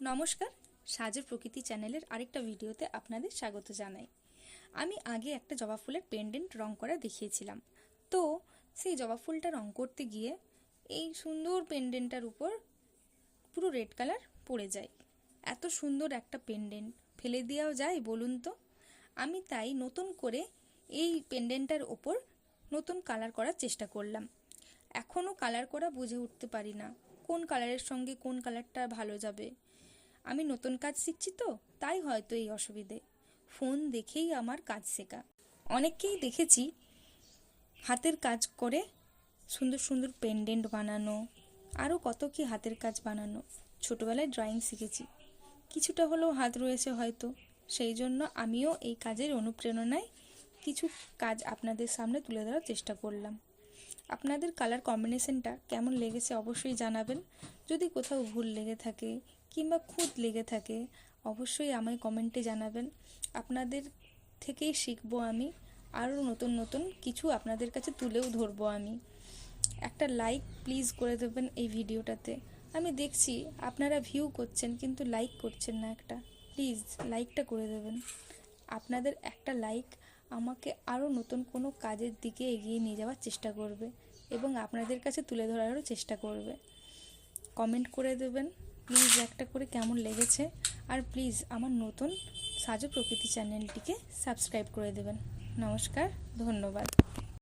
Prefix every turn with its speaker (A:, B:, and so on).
A: নমস্কার, সাজের প্রকৃতি চ্যানেলের আরেকটা ভিডিওতে আপনাদের স্বাগত জানাই। আমি আগে একটা জবা ফুলের পেন্ডেন্ট রং করা দেখিয়েছিলাম। তো সেই জবা ফুলটা রং করতে গিয়ে এই সুন্দর পেন্ডেন্টটার উপর পুরো রেড কালার পড়ে যায়। এত সুন্দর একটা পেন্ডেন্ট ফেলে দেওয়া যায় বলুন তো? আমি তাই নতুন করে এই পেন্ডেন্টটার ওপর নতুন কালার করার চেষ্টা করলাম। এখনও কালার করা বুঝে উঠতে পারি না কোন কালারের সঙ্গে কোন কালারটা ভালো যাবে। আমি নতুন কাজ শিখছি তো, তাই হয়তো এই অসুবিধে। ফোন দেখেই আমার কাজ শেখা। অনেককেই দেখেছি হাতের কাজ করে সুন্দর সুন্দর পেন্ডেন্ট বানানো, আরও কত কি হাতের কাজ বানানো। ছোটোবেলায় ড্রয়িং শিখেছি, কিছুটা হলেও হাত রয়েছে হয়তো, সেই জন্য আমিও এই কাজের অনুপ্রেরণায় কিছু কাজ আপনাদের সামনে তুলে ধরার চেষ্টা করলাম। আপনাদের কালার কম্বিনেশনটা কেমন লেগেছে অবশ্যই জানাবেন। যদি কোথাও ভুল লেগে থাকে কিংবা খুঁত লেগে থাকে অবশ্যই আমায় কমেন্টে জানাবেন। আপনাদের থেকেই শিখবো আমি, আরও নতুন নতুন কিছু আপনাদের কাছে তুলেও ধরবো আমি। একটা লাইক প্লিজ করে দেবেন এই ভিডিওটাতে। আমি দেখছি আপনারা ভিউ করছেন কিন্তু লাইক করছেন না, একটা প্লিজ লাইকটা করে দেবেন। আপনাদের একটা লাইক আমাকে আরও নতুন কোনো কাজের দিকে এগিয়ে নিয়ে যাওয়ার চেষ্টা করবে এবং আপনাদের কাছে তুলে ধরারও চেষ্টা করবে। কমেন্ট করে দেবেন প্লিজ একটা করে কেমন লেগেছে, আর প্লিজ আমার নতুন সাজো প্রকৃতি চ্যানেলটিকে সাবস্ক্রাইব করে দেবেন। নমস্কার, ধন্যবাদ।